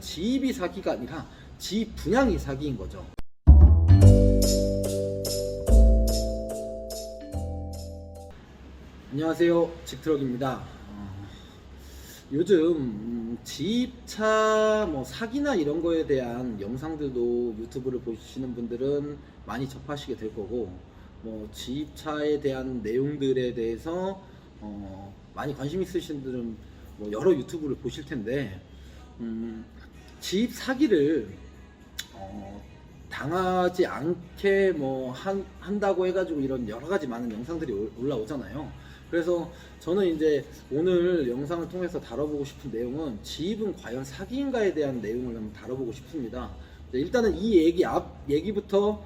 지입이 사기가 아니라 지입 분양이 사기인 거죠. 안녕하세요, 직트럭입니다. 요즘 지입차 사기나 이런 거에 대한 영상들도 유튜브를 보시는 분들은 많이 접하시게 될 거고, 지입차에 대한 내용들에 대해서 많이 관심 있으신 분들은 여러 유튜브를 보실 텐데, 지입 사기를 당하지 않게 한다고 해가지고 이런 여러 가지 많은 영상들이 올라오잖아요. 그래서 저는 이제 오늘 영상을 통해서 다뤄보고 싶은 내용은 지입은 과연 사기인가에 대한 내용을 한번 다뤄보고 싶습니다. 일단은 이 얘기부터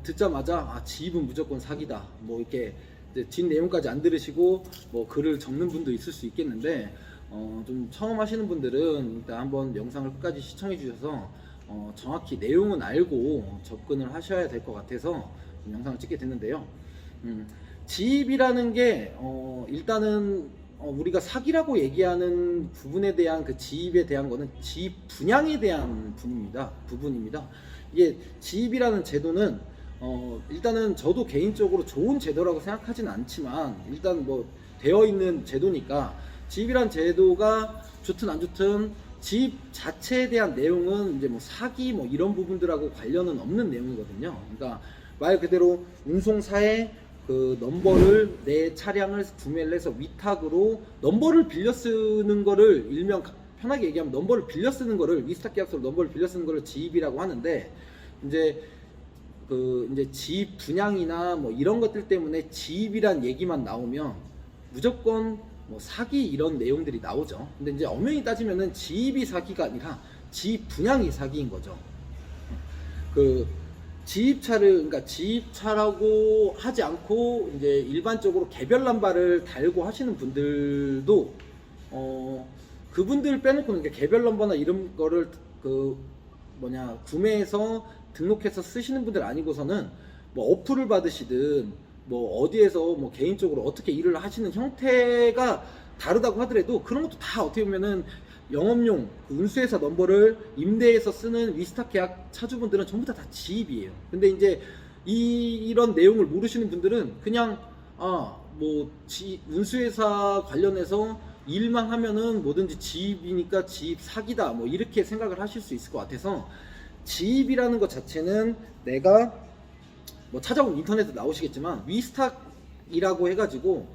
듣자마자 지입은 무조건 사기다 이렇게 뒷 내용까지 안 들으시고 글을 적는 분도 있을 수 있겠는데, 좀 처음 하시는 분들은 일단 한번 영상을 끝까지 시청해 주셔서 정확히 내용은 알고 접근을 하셔야 될 것 같아서 영상을 찍게 됐는데요. 지입이라는 게 일단은 우리가 사기라고 얘기하는 부분에 대한 그 지입에 대한 거는 지입 분양에 대한 부분입니다. 이게 지입이라는 제도는 일단은 저도 개인적으로 좋은 제도라고 생각하진 않지만, 일단 되어 있는 제도니까 지입이란 제도가 좋든 안 좋든 지입 자체에 대한 내용은 이제 사기 이런 부분들하고 관련은 없는 내용이거든요. 그러니까 말 그대로 운송사에 그 넘버를 내 차량을 구매를 해서 위탁으로 넘버를 빌려 쓰는 거를, 일명 편하게 얘기하면 넘버를 빌려 쓰는 거를, 위탁 계약서로 넘버를 빌려 쓰는 거를 지입이라고 하는데, 이제 지입 분양이나 이런 것들 때문에 지입이란 얘기만 나오면 무조건 사기 이런 내용들이 나오죠. 근데 이제 엄연히 따지면은 지입이 사기가 아니라 지입 분양이 사기인 거죠. 그러니까 지입차라고 하지 않고 이제 일반적으로 개별 넘버를 달고 하시는 분들도 그분들 빼놓고는 개별 넘버나 이런 거를 구매해서 등록해서 쓰시는 분들 아니고서는 어플을 받으시든 어디에서 개인적으로 어떻게 일을 하시는 형태가 다르다고 하더라도, 그런 것도 다 어떻게 보면은 영업용 운수회사 넘버를 임대해서 쓰는 위스탁 계약 차주분들은 전부 다 지입이에요. 근데 이제 이런 내용을 모르시는 분들은 그냥 운수회사 관련해서 일만 하면은 뭐든지 지입이니까 지입 사기다 이렇게 생각을 하실 수 있을 것 같아서, 지입이라는 것 자체는 내가 찾아보면 인터넷에 나오시겠지만 위스탁이라고 해가지고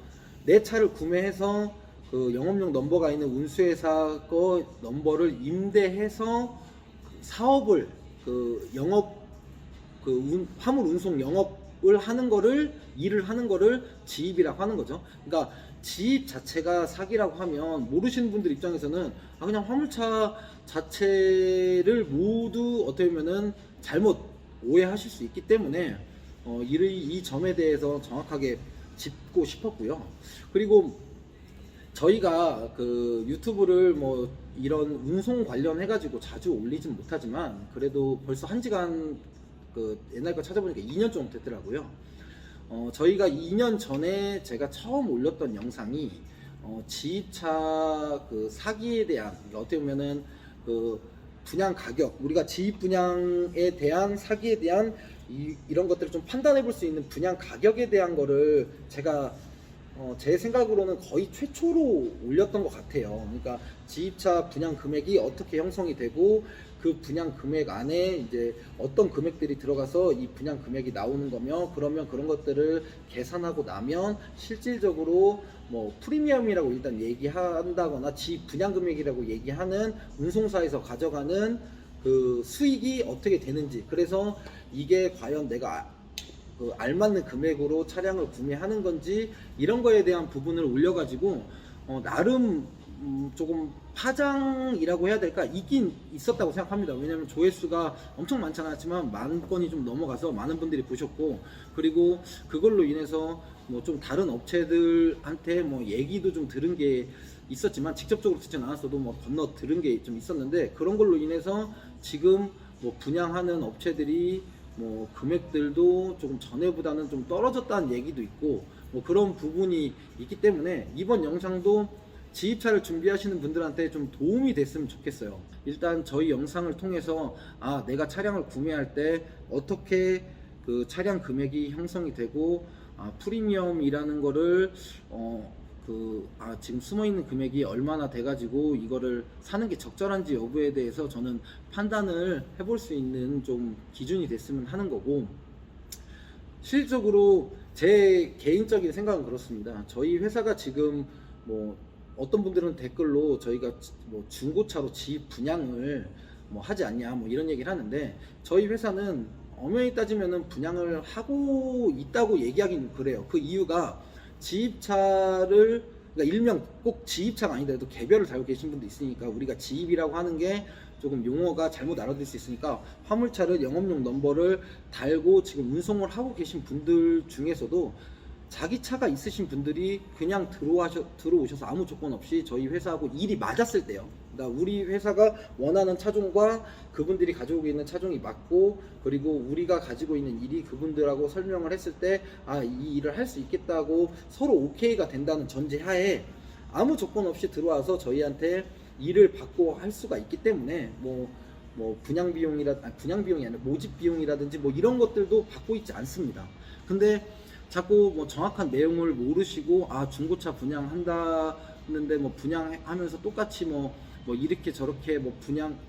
내 차를 구매해서 그 영업용 넘버가 있는 운수회사 거 넘버를 임대해서 사업을 화물 운송 영업을 하는 거를, 일을 하는 거를 지입이라고 하는 거죠. 그러니까 지입 자체가 사기라고 하면 모르시는 분들 입장에서는 그냥 화물차 자체를 모두 어떻게 보면은 잘못 오해하실 수 있기 때문에 이 점에 대해서 정확하게 짚고 싶었고요. 그리고 저희가 그 유튜브를 이런 운송 관련해 가지고 자주 올리진 못하지만, 그래도 벌써 한지간 옛날 거 찾아보니까 2년 정도 됐더라고요. 저희가 2년 전에 제가 처음 올렸던 영상이 지입차 사기에 대한, 어떻게 보면은 분양 가격, 우리가 지입 분양에 대한 사기에 대한 이런 것들을 좀 판단해 볼 수 있는 분양 가격에 대한 거를 제가 제 생각으로는 거의 최초로 올렸던 것 같아요. 그러니까 지입차 분양 금액이 어떻게 형성이 되고, 그 분양 금액 안에 이제 어떤 금액들이 들어가서 이 분양 금액이 나오는 거며, 그러면 그런 것들을 계산하고 나면 실질적으로 프리미엄이라고 일단 얘기한다거나 지입 분양 금액이라고 얘기하는 운송사에서 가져가는 그 수익이 어떻게 되는지, 그래서 이게 과연 내가 알맞는 금액으로 차량을 구매하는 건지, 이런 거에 대한 부분을 올려가지고 나름 조금 파장이라고 해야 될까, 있긴 있었다고 생각합니다. 왜냐면 조회수가 엄청 많지 않았지만 10,000건이 좀 넘어가서 많은 분들이 보셨고, 그리고 그걸로 인해서 좀 다른 업체들한테 얘기도 좀 들은 게 있었지만, 직접적으로 듣진 않았어도 건너 들은 게 좀 있었는데, 그런 걸로 인해서 지금 분양하는 업체들이 금액들도 조금 전에보다는 좀 떨어졌다는 얘기도 있고, 그런 부분이 있기 때문에 이번 영상도 지입차를 준비하시는 분들한테 좀 도움이 됐으면 좋겠어요. 일단 저희 영상을 통해서 내가 차량을 구매할 때 어떻게 그 차량 금액이 형성이 되고 프리미엄이라는 거를 지금 숨어있는 금액이 얼마나 돼가지고 이거를 사는 게 적절한지 여부에 대해서 저는 판단을 해볼 수 있는 좀 기준이 됐으면 하는 거고, 실질적으로 제 개인적인 생각은 그렇습니다. 저희 회사가 지금 뭐 어떤 분들은 댓글로 저희가 뭐 중고차로 지입 분양을 뭐 하지 않냐 뭐 이런 얘기를 하는데, 저희 회사는 엄연히 따지면은 분양을 하고 있다고 얘기하긴 그래요. 그 이유가 지입차를, 그러니까 일명 꼭 지입차가 아니더라도 개별을 달고 계신 분도 있으니까, 우리가 지입이라고 하는 게 조금 용어가 잘못 알아들을 수 있으니까 화물차를 영업용 넘버를 달고 지금 운송을 하고 계신 분들 중에서도 자기 차가 있으신 분들이 그냥 들어오셔서 아무 조건 없이 저희 회사하고 일이 맞았을 때요. 그러니까 우리 회사가 원하는 차종과 그분들이 가지고 있는 차종이 맞고, 그리고 우리가 가지고 있는 일이 그분들하고 설명을 했을 때 이 일을 할 수 있겠다고 서로 오케이가 된다는 전제하에 아무 조건 없이 들어와서 저희한테 일을 받고 할 수가 있기 때문에 뭐 분양 비용이 아니라 모집 비용이라든지 뭐 이런 것들도 받고 있지 않습니다. 근데 자꾸 뭐 정확한 내용을 모르시고 중고차 분양한다는데 뭐 분양하면서 똑같이 뭐 이렇게 저렇게 뭐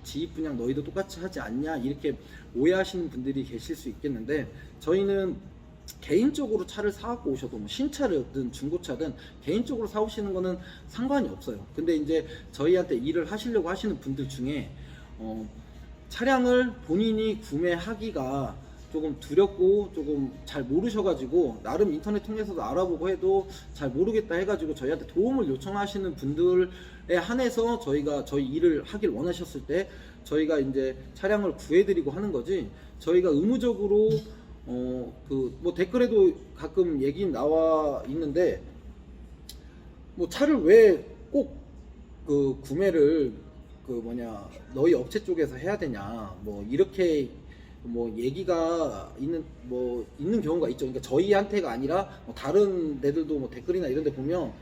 지입 분양 너희도 똑같이 하지 않냐 이렇게 오해하시는 분들이 계실 수 있겠는데, 저희는 개인적으로 차를 사갖고 오셔도 뭐 신차든 중고차든 개인적으로 사오시는 거는 상관이 없어요. 근데 이제 저희한테 일을 하시려고 하시는 분들 중에 차량을 본인이 구매하기가 조금 두렵고 조금 잘 모르셔가지고 나름 인터넷 통해서도 알아보고 해도 잘 모르겠다 해가지고 저희한테 도움을 요청하시는 분들에 한해서 저희가 저희 일을 하길 원하셨을 때 저희가 이제 차량을 구해드리고 하는 거지, 저희가 의무적으로 뭐 댓글에도 가끔 얘기 나와 있는데, 뭐 차를 왜 꼭 그 구매를 너희 업체 쪽에서 해야 되냐 뭐 이렇게 뭐 얘기가 있는 경우가 있죠. 그러니까 저희한테가 아니라 뭐 다른 데들도 뭐 댓글이나 이런 데 보면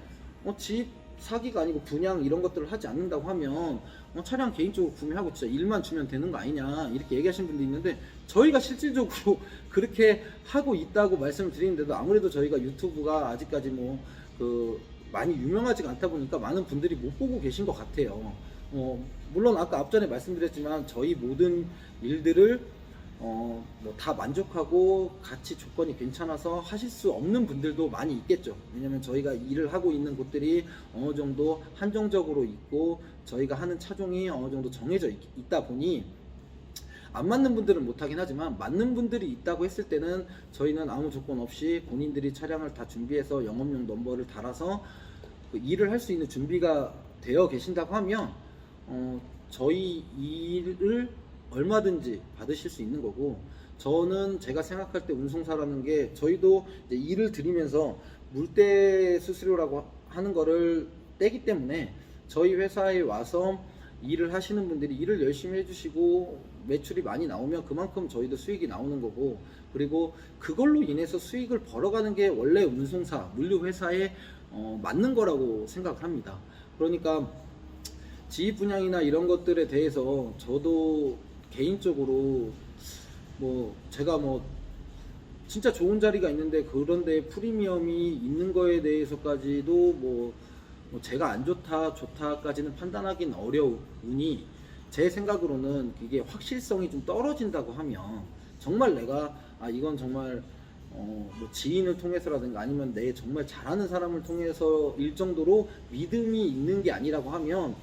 집 사기가 아니고 분양 이런 것들을 하지 않는다고 하면 차량 개인적으로 구매하고 진짜 일만 주면 되는 거 아니냐 이렇게 얘기하시는 분도 있는데, 저희가 실질적으로 그렇게 하고 있다고 말씀을 드리는데도 아무래도 저희가 유튜브가 아직까지 많이 유명하지가 않다 보니까 많은 분들이 못 보고 계신 것 같아요. 물론 아까 앞전에 말씀드렸지만 저희 모든 일들을 다 만족하고 같이 조건이 괜찮아서 하실 수 없는 분들도 많이 있겠죠. 왜냐면 저희가 일을 하고 있는 곳들이 어느 정도 한정적으로 있고 저희가 하는 차종이 어느 정도 정해져 있다 보니 안 맞는 분들은 못하긴 하지만 맞는 분들이 있다고 했을 때는 저희는 아무 조건 없이 본인들이 차량을 다 준비해서 영업용 넘버를 달아서 그 일을 할 수 있는 준비가 되어 계신다고 하면 저희 일을 얼마든지 받으실 수 있는 거고, 저는 제가 생각할 때 운송사라는 게 저희도 이제 일을 드리면서 물때 수수료라고 하는 거를 떼기 때문에 저희 회사에 와서 일을 하시는 분들이 일을 열심히 해주시고 매출이 많이 나오면 그만큼 저희도 수익이 나오는 거고, 그리고 그걸로 인해서 수익을 벌어가는 게 원래 운송사, 물류회사에 맞는 거라고 생각을 합니다. 그러니까 지입 분양이나 이런 것들에 대해서 저도 개인적으로 제가 진짜 좋은 자리가 있는데 그런데 프리미엄이 있는 거에 대해서까지도 제가 안 좋다까지는 판단하기는 어려우니, 제 생각으로는 이게 확실성이 좀 떨어진다고 하면 정말 내가 이건 정말 지인을 통해서라든가 아니면 내 정말 잘하는 사람을 통해서 일 정도로 믿음이 있는 게 아니라고 하면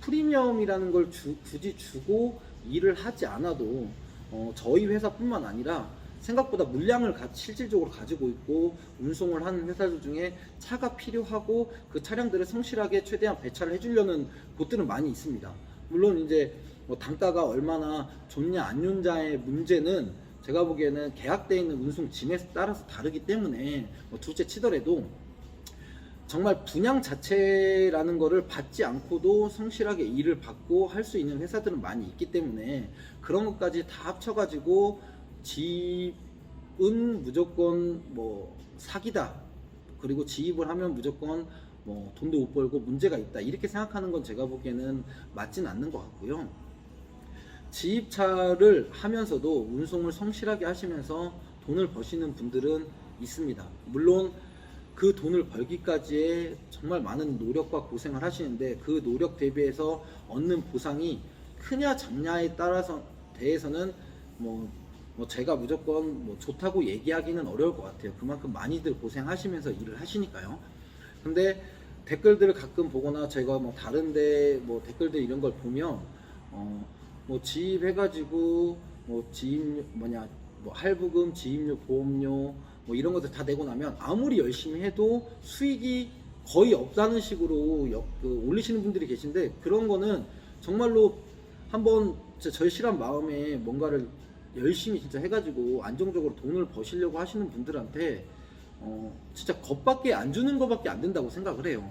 프리미엄이라는 걸 굳이 주고 일을 하지 않아도 저희 회사뿐만 아니라 생각보다 물량을 실질적으로 가지고 있고 운송을 하는 회사들 중에 차가 필요하고 그 차량들을 성실하게 최대한 배차를 해주려는 곳들은 많이 있습니다. 물론 이제 단가가 얼마나 좋냐 안 좋냐의 문제는 제가 보기에는 계약되어 있는 운송 짐에 따라서 다르기 때문에 둘째 치더라도 정말 분양 자체라는 거를 받지 않고도 성실하게 일을 받고 할 수 있는 회사들은 많이 있기 때문에 그런 것까지 다 합쳐가지고 지입은 무조건 사기다, 그리고 지입을 하면 무조건 뭐 돈도 못 벌고 문제가 있다 이렇게 생각하는 건 제가 보기에는 맞진 않는 것 같고요. 지입차를 하면서도 운송을 성실하게 하시면서 돈을 버시는 분들은 있습니다. 물론 그 돈을 벌기까지의 정말 많은 노력과 고생을 하시는데 그 노력 대비해서 얻는 보상이 크냐 작냐에 따라서 대해서는 뭐 제가 무조건 뭐 좋다고 얘기하기는 어려울 것 같아요. 그만큼 많이들 고생하시면서 일을 하시니까요. 근데 댓글들을 가끔 보거나 제가 뭐 다른데 뭐 댓글들 이런 걸 보면 뭐 지입해가지고 뭐 지입 뭐 할부금, 지입료, 보험료 뭐 이런 것들 다 내고 나면 아무리 열심히 해도 수익이 거의 없다는 식으로 올리시는 분들이 계신데, 그런 거는 정말로 한번 절실한 마음에 뭔가를 열심히 진짜 해가지고 안정적으로 돈을 버시려고 하시는 분들한테 진짜 겁밖에 안 주는 것밖에 안 된다고 생각을 해요.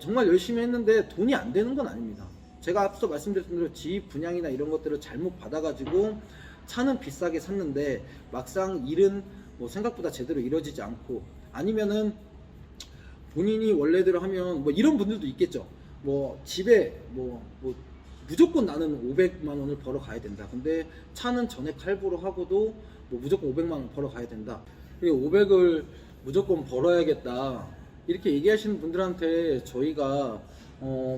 정말 열심히 했는데 돈이 안 되는 건 아닙니다. 제가 앞서 말씀드렸던 대로 지입 분양이나 이런 것들을 잘못 받아가지고 차는 비싸게 샀는데 막상 일은 뭐 생각보다 제대로 이루어지지 않고, 아니면은 본인이 원래대로 하면 뭐 이런 분들도 있겠죠. 뭐 집에 뭐 무조건 나는 500만 원을 벌어 가야 된다. 근데 차는 전액 할부로 하고도 뭐 무조건 500만 원 벌어 가야 된다. 500을 무조건 벌어야겠다. 이렇게 얘기하시는 분들한테 저희가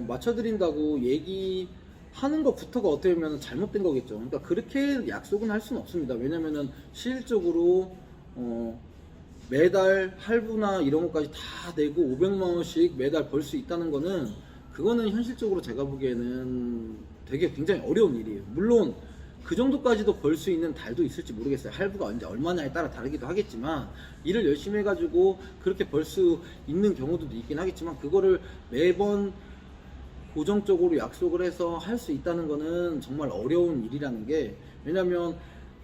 맞춰드린다고 얘기하는 것부터가 어떻게 보면 잘못된 거겠죠. 그러니까 그렇게 약속은 할 수는 없습니다. 왜냐면은 실질적으로 매달 할부나 이런 것까지 다 내고 500만 원씩 매달 벌 수 있다는 거는, 그거는 현실적으로 제가 보기에는 되게 굉장히 어려운 일이에요. 물론 그 정도까지도 벌 수 있는 달도 있을지 모르겠어요. 할부가 언제 얼마냐에 따라 다르기도 하겠지만, 일을 열심히 해가지고 그렇게 벌 수 있는 경우도 있긴 하겠지만, 그거를 매번 고정적으로 약속을 해서 할 수 있다는 거는 정말 어려운 일이라는 게, 왜냐면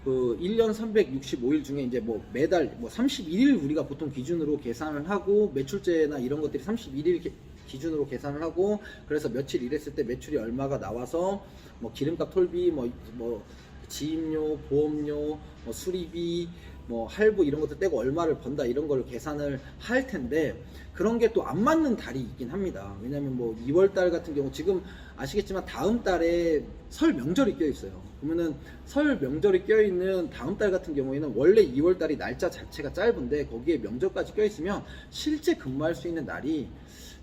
그 1년 365일 중에 이제 뭐 매달 뭐 31일 우리가 보통 기준으로 계산을 하고, 매출제나 이런 것들이 31일 기준으로 계산을 하고, 그래서 며칠 일했을 때 매출이 얼마가 나와서 뭐 기름값, 톨비, 뭐 지입료, 보험료, 뭐 수리비, 뭐 할부 이런 것들 떼고 얼마를 번다 이런 걸 계산을 할 텐데, 그런 게 또 안 맞는 달이 있긴 합니다. 왜냐면 뭐 2월달 같은 경우 지금 아시겠지만 다음 달에 설 명절이 껴 있어요. 그러면은 설 명절이 껴 있는 다음 달 같은 경우에는 원래 2월달이 날짜 자체가 짧은데 거기에 명절까지 껴 있으면 실제 근무할 수 있는 날이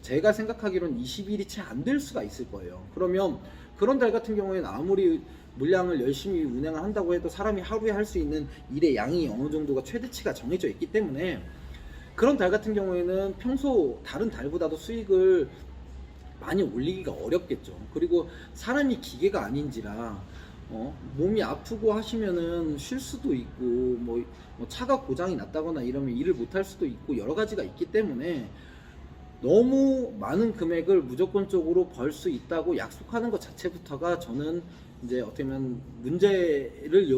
제가 생각하기로는 20일이 채 안 될 수가 있을 거예요. 그러면 그런 달 같은 경우에는 아무리 물량을 열심히 운행을 한다고 해도 사람이 하루에 할 수 있는 일의 양이 어느 정도가 최대치가 정해져 있기 때문에, 그런 달 같은 경우에는 평소 다른 달보다도 수익을 많이 올리기가 어렵겠죠. 그리고 사람이 기계가 아닌지라 몸이 아프고 하시면은 쉴 수도 있고, 뭐 차가 고장이 났다거나 이러면 일을 못 할 수도 있고, 여러 가지가 있기 때문에 너무 많은 금액을 무조건적으로 벌 수 있다고 약속하는 것 자체부터가 저는 이제 어떻게 보면 문제를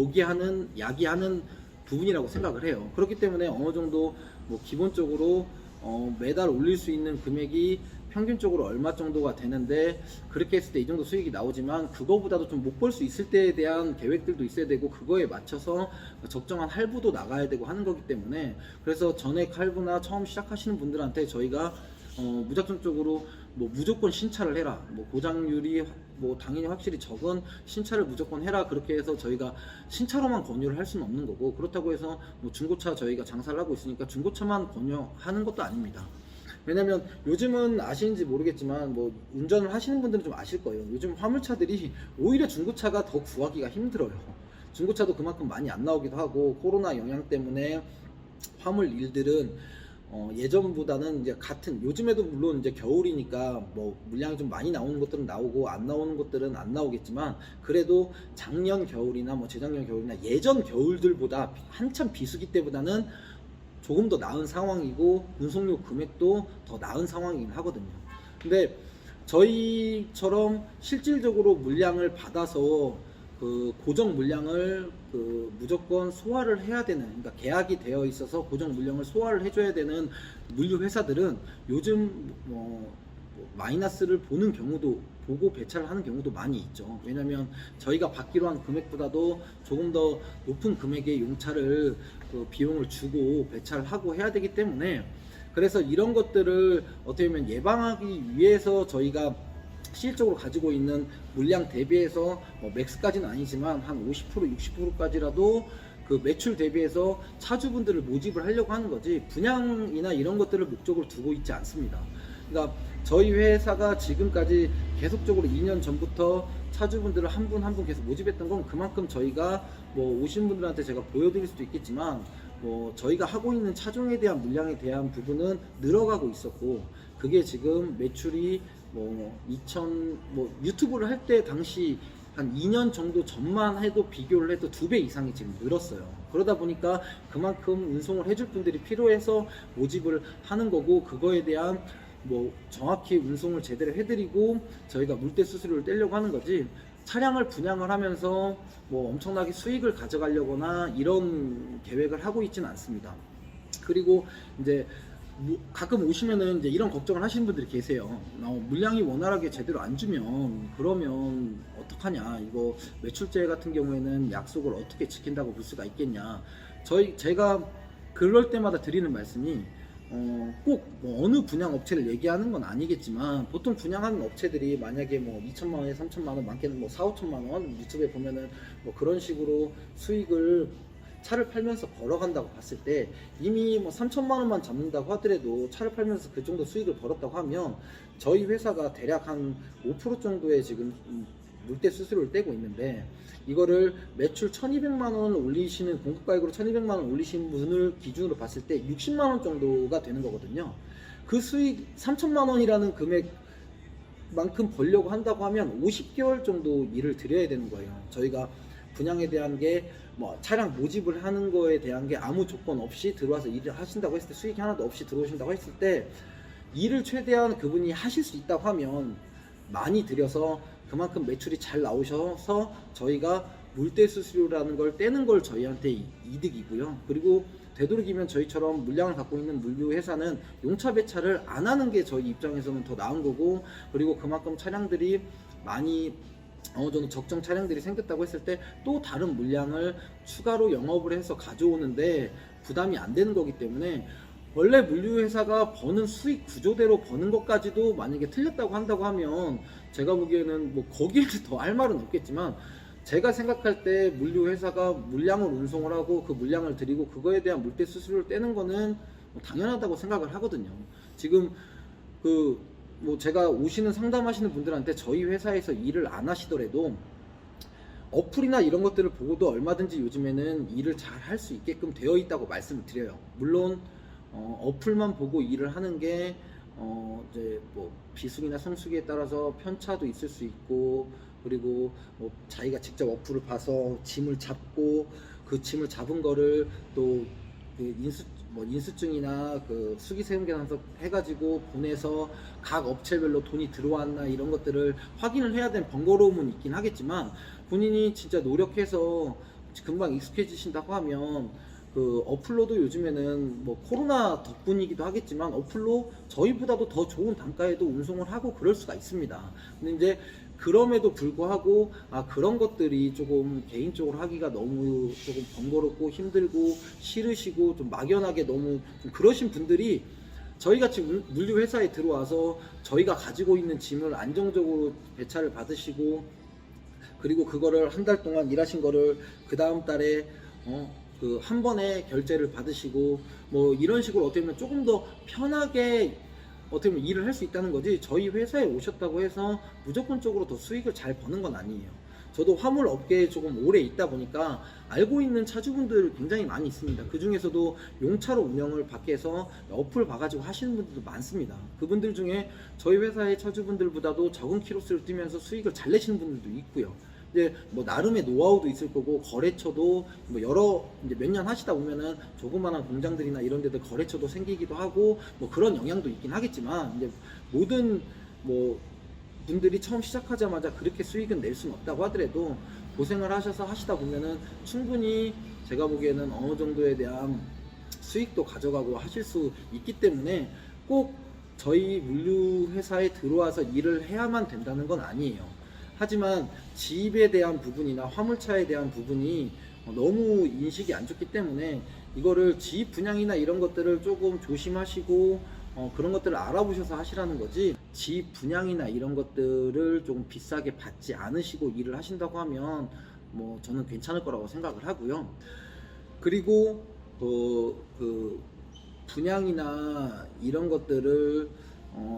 야기하는 부분이라고 생각을 해요. 그렇기 때문에 어느 정도 뭐 기본적으로 매달 올릴 수 있는 금액이 평균적으로 얼마 정도가 되는데, 그렇게 했을 때 이 정도 수익이 나오지만 그거보다도 좀 못 벌 수 있을 때에 대한 계획들도 있어야 되고, 그거에 맞춰서 적정한 할부도 나가야 되고 하는 거기 때문에, 그래서 전액 할부나 처음 시작하시는 분들한테 저희가 무작정적으로 뭐 무조건 신차를 해라, 뭐 고장률이 뭐 당연히 확실히 적은 신차를 무조건 해라, 그렇게 해서 저희가 신차로만 권유를 할 수는 없는 거고, 그렇다고 해서 뭐 중고차 저희가 장사를 하고 있으니까 중고차만 권유하는 것도 아닙니다. 왜냐면 요즘은 아시는지 모르겠지만 뭐 운전을 하시는 분들은 좀 아실 거예요. 요즘 화물차들이 오히려 중고차가 더 구하기가 힘들어요. 중고차도 그만큼 많이 안 나오기도 하고, 코로나 영향 때문에 화물 일들은 예전보다는 이제 요즘에도 물론 이제 겨울이니까 뭐 물량이 좀 많이 나오는 것들은 나오고 안 나오는 것들은 안 나오겠지만, 그래도 작년 겨울이나 뭐 재작년 겨울이나 예전 겨울들보다 한참 비수기 때보다는 조금 더 나은 상황이고, 운송료 금액도 더 나은 상황이긴 하거든요. 근데 저희처럼 실질적으로 물량을 받아서 그 고정 물량을 무조건 소화를 해야 되는, 그러니까 계약이 되어 있어서 고정 물량을 소화를 해줘야 되는 물류 회사들은 요즘 마이너스를 보는 경우도 보고 배차를 하는 경우도 많이 있죠. 왜냐면 저희가 받기로 한 금액보다도 조금 더 높은 금액의 용차를 비용을 주고 배차를 하고 해야 되기 때문에, 그래서 이런 것들을 어떻게 보면 예방하기 위해서 저희가 실질적으로 가지고 있는 물량 대비해서 뭐 맥스까지는 아니지만 한 50% 60%까지라도 그 매출 대비해서 차주분들을 모집을 하려고 하는 거지 분양이나 이런 것들을 목적으로 두고 있지 않습니다. 그러니까 저희 회사가 지금까지 계속적으로 2년 전부터 차주분들을 한 분 한 분 계속 모집했던 건 그만큼 저희가 뭐 오신 분들한테 제가 보여드릴 수도 있겠지만 뭐 저희가 하고 있는 차종에 대한 물량에 대한 부분은 늘어가고 있었고 그게 지금 매출이 뭐 유튜브를 할 때 당시 한 2년 정도 전만 해도 비교를 해도 2배 이상이 지금 늘었어요. 그러다 보니까 그만큼 운송을 해줄 분들이 필요해서 모집을 하는 거고 그거에 대한 뭐 정확히 운송을 제대로 해드리고 저희가 물대 수수료를 떼려고 하는 거지 차량을 분양을 하면서 뭐 엄청나게 수익을 가져가려거나 이런 계획을 하고 있지는 않습니다. 그리고 이제 가끔 오시면은 이제 이런 걱정을 하시는 분들이 계세요. 물량이 원활하게 제대로 안 주면 그러면 어떡하냐, 이거 매출제 같은 경우에는 약속을 어떻게 지킨다고 볼 수가 있겠냐. 제가 그럴 때마다 드리는 말씀이 꼭뭐 어느 분양 업체를 얘기하는 건 아니겠지만 보통 분양하는 업체들이 만약에 뭐 2천만 원에 3천만 원, 많게는 뭐 4, 5천만 원 유튜브에 보면은 뭐 그런 식으로 수익을 차를 팔면서 벌어간다고 봤을 때 이미 뭐 3천만 원만 잡는다고 하더라도 차를 팔면서 그 정도 수익을 벌었다고 하면 저희 회사가 대략 한 5% 정도의 지금 물대 수수료를 떼고 있는데 이거를 매출 1200만 원 올리시는 공급가액으로 1200만 원 올리신 분을 기준으로 봤을 때 60만 원 정도가 되는 거거든요. 그 수익 3천만 원이라는 금액만큼 벌려고 한다고 하면 50개월 정도 일을 드려야 되는 거예요. 저희가 분양에 대한 게 뭐 차량 모집을 하는 거에 대한 게 아무 조건 없이 들어와서 일을 하신다고 했을 때 수익이 하나도 없이 들어오신다고 했을 때 일을 최대한 그분이 하실 수 있다고 하면 많이 들여서 그만큼 매출이 잘 나오셔서 저희가 물대 수수료라는 걸 떼는 걸 저희한테 이득이고요. 그리고 되도록이면 저희처럼 물량을 갖고 있는 물류 회사는 용차 배차를 안 하는 게 저희 입장에서는 더 나은 거고, 그리고 그만큼 차량들이 많이 어느 정도 적정 차량들이 생겼다고 했을 때 또 다른 물량을 추가로 영업을 해서 가져오는데 부담이 안 되는 거기 때문에 원래 물류회사가 버는 수익 구조대로 버는 것까지도 만약에 틀렸다고 한다고 하면 제가 보기에는 뭐 거기에는 더 할 말은 없겠지만 제가 생각할 때 물류회사가 물량을 운송을 하고 그 물량을 드리고 그거에 대한 물대 수수료를 떼는 거는 뭐 당연하다고 생각을 하거든요. 지금 뭐 제가 오시는 상담하시는 분들한테 저희 회사에서 일을 안 하시더라도 어플이나 이런 것들을 보고도 얼마든지 요즘에는 일을 잘 할 수 있게끔 되어 있다고 말씀을 드려요. 물론 어플만 보고 일을 하는 게 이제 뭐 비수기나 성수기에 따라서 편차도 있을 수 있고, 그리고 뭐 자기가 직접 어플을 봐서 짐을 잡고 그 짐을 잡은 거를 또 그 인수증이나 그 수기세금계산서 해가지고 보내서 각 업체별로 돈이 들어왔나 이런 것들을 확인을 해야 되는 번거로움은 있긴 하겠지만 본인이 진짜 노력해서 금방 익숙해지신다고 하면 그 어플로도 요즘에는 뭐 코로나 덕분이기도 하겠지만 어플로 저희보다도 더 좋은 단가에도 운송을 하고 그럴 수가 있습니다. 근데 이제 그럼에도 불구하고 그런 것들이 조금 개인적으로 하기가 너무 조금 번거롭고 힘들고 싫으시고 좀 막연하게 너무 좀 그러신 분들이 저희같이 물류 회사에 들어와서 저희가 가지고 있는 짐을 안정적으로 배차를 받으시고, 그리고 그거를 한 달 동안 일하신 거를 그 다음 달에 그 한 번에 결제를 받으시고 뭐 이런 식으로 어떻게 보면 조금 더 편하게 어떻게 보면 일을 할 수 있다는 거지, 저희 회사에 오셨다고 해서 무조건적으로 더 수익을 잘 버는 건 아니에요. 저도 화물 업계에 조금 오래 있다 보니까 알고 있는 차주분들 굉장히 많이 있습니다. 그 중에서도 용차로 운영을 밖에서 어플 봐가지고 하시는 분들도 많습니다. 그분들 중에 저희 회사의 차주분들보다도 적은 키로수를 뛰면서 수익을 잘 내시는 분들도 있고요. 이제 뭐 나름의 노하우도 있을 거고, 거래처도 뭐 여러 이제 몇 년 하시다 보면은 조그마한 공장들이나 이런 데들 거래처도 생기기도 하고 뭐 그런 영향도 있긴 하겠지만, 이제 모든 뭐 분들이 처음 시작하자마자 그렇게 수익은 낼 수는 없다고 하더라도 고생을 하셔서 하시다 보면은 충분히 제가 보기에는 어느 정도에 대한 수익도 가져가고 하실 수 있기 때문에 꼭 저희 물류 회사에 들어와서 일을 해야만 된다는 건 아니에요. 하지만 지입에 대한 부분이나 화물차에 대한 부분이 너무 인식이 안 좋기 때문에 이거를 지입 분양이나 이런 것들을 조금 조심하시고 그런 것들을 알아보셔서 하시라는 거지, 지입 분양이나 이런 것들을 조금 비싸게 받지 않으시고 일을 하신다고 하면 뭐 저는 괜찮을 거라고 생각을 하고요. 그리고 그 분양이나 이런 것들을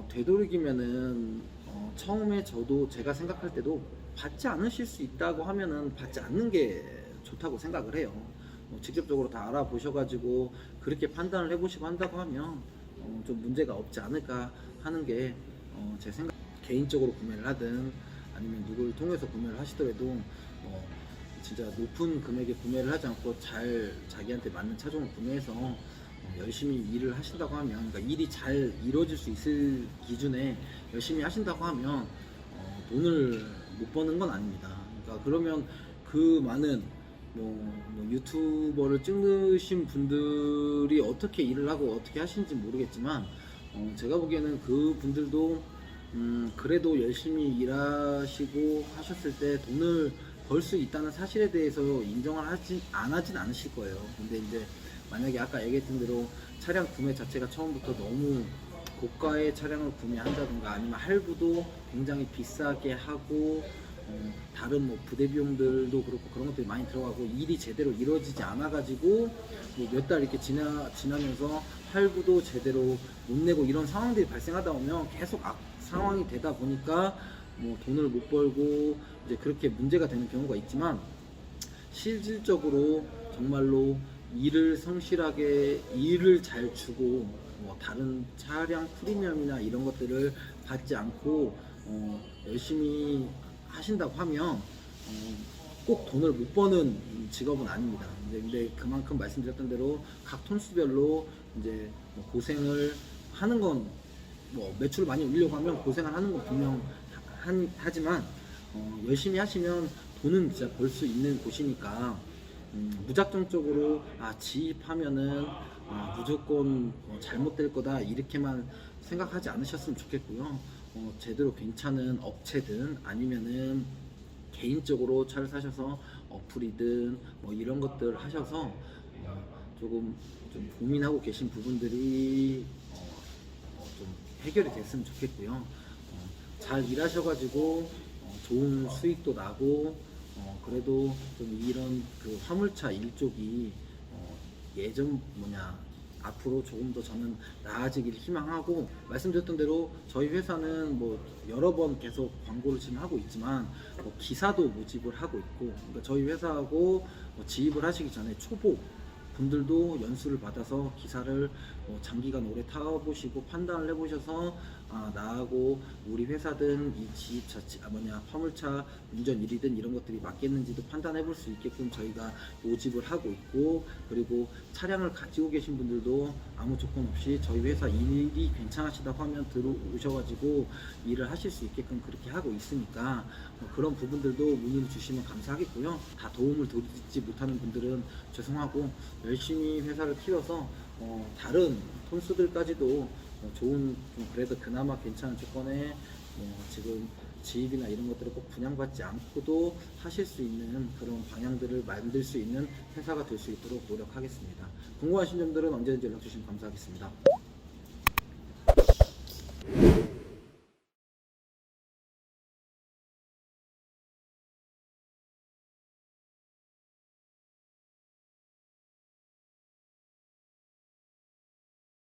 되도록이면은 처음에 제가 생각할 때도 받지 않으실 수 있다고 하면은 받지 않는 게 좋다고 생각을 해요. 직접적으로 다 알아보셔가지고 그렇게 판단을 해보시고 한다고 하면 좀 문제가 없지 않을까 하는 게 제 생각. 개인적으로 구매를 하든 아니면 누구를 통해서 구매를 하시더라도 진짜 높은 금액에 구매를 하지 않고 잘 자기한테 맞는 차종을 구매해서 열심히 일을 하신다고 하면, 그러니까 일이 잘 이루어질 수 있을 기준에 열심히 하신다고 하면 돈을 못 버는 건 아닙니다. 그러니까 그러면 그 많은 유튜버를 찍으신 분들이 어떻게 일을 하고 어떻게 하시는지 모르겠지만 제가 보기에는 그 분들도 그래도 열심히 일하시고 하셨을 때 돈을 벌 수 있다는 사실에 대해서 인정을 안 하진 않으실 거예요. 근데 이제 만약에 아까 얘기했던 대로 차량 구매 자체가 처음부터 너무 고가의 차량을 구매한다든가 아니면 할부도 굉장히 비싸게 하고 다른 부대 비용들도 그렇고 그런 것들이 많이 들어가고 일이 제대로 이루어지지 않아 가지고 몇 달 이렇게 지나면서 할부도 제대로 못 내고 이런 상황들이 발생하다 보면 계속 상황이 되다 보니까 돈을 못 벌고 이제 그렇게 문제가 되는 경우가 있지만, 실질적으로 정말로 일을 성실하게 일을 잘 주고 다른 차량 프리미엄이나 이런 것들을 받지 않고 열심히 하신다고 하면 꼭 돈을 못 버는 직업은 아닙니다. 근데 그만큼 말씀드렸던 대로 각 톤수별로 이제 고생을 하는 건 매출을 많이 올리려고 하면 고생을 하는 건 분명 하지만 열심히 하시면 돈은 진짜 벌 수 있는 곳이니까 무작정적으로 지입하면은 무조건 잘못될 거다 이렇게만 생각하지 않으셨으면 좋겠고요. 제대로 괜찮은 업체든 아니면은 개인적으로 차를 사셔서 어플이든 이런 것들 하셔서 조금 좀 고민하고 계신 부분들이 좀 해결이 됐으면 좋겠고요. 잘 일하셔가지고 좋은 수익도 나고 그래도 좀 이런 그 화물차 일 쪽이 예전 앞으로 조금 더 저는 나아지길 희망하고, 말씀드렸던 대로 저희 회사는 여러 번 계속 광고를 지금 하고 있지만 기사도 모집을 하고 있고, 그러니까 저희 회사하고 지입을 하시기 전에 초보 분들도 연수를 받아서 기사를 장기간 오래 타보시고 판단을 해보셔서 나하고 우리 회사든 이 지입 자체 화물차 운전 일이든 이런 것들이 맞겠는지도 판단해 볼 수 있게끔 저희가 모집을 하고 있고, 그리고 차량을 가지고 계신 분들도 아무 조건 없이 저희 회사 일이 괜찮으시다고 하면 들어오셔가지고 일을 하실 수 있게끔 그렇게 하고 있으니까 그런 부분들도 문의를 주시면 감사하겠고요. 다 도움을 드리지 못하는 분들은 죄송하고 열심히 회사를 키워서 다른 톤수들까지도 좋은 그래도 그나마 괜찮은 조건에 지금 지입이나 이런 것들을 꼭 분양받지 않고도 하실 수 있는 그런 방향들을 만들 수 있는 회사가 될 수 있도록 노력하겠습니다. 궁금하신 점들은 언제든지 연락 주시면 감사하겠습니다.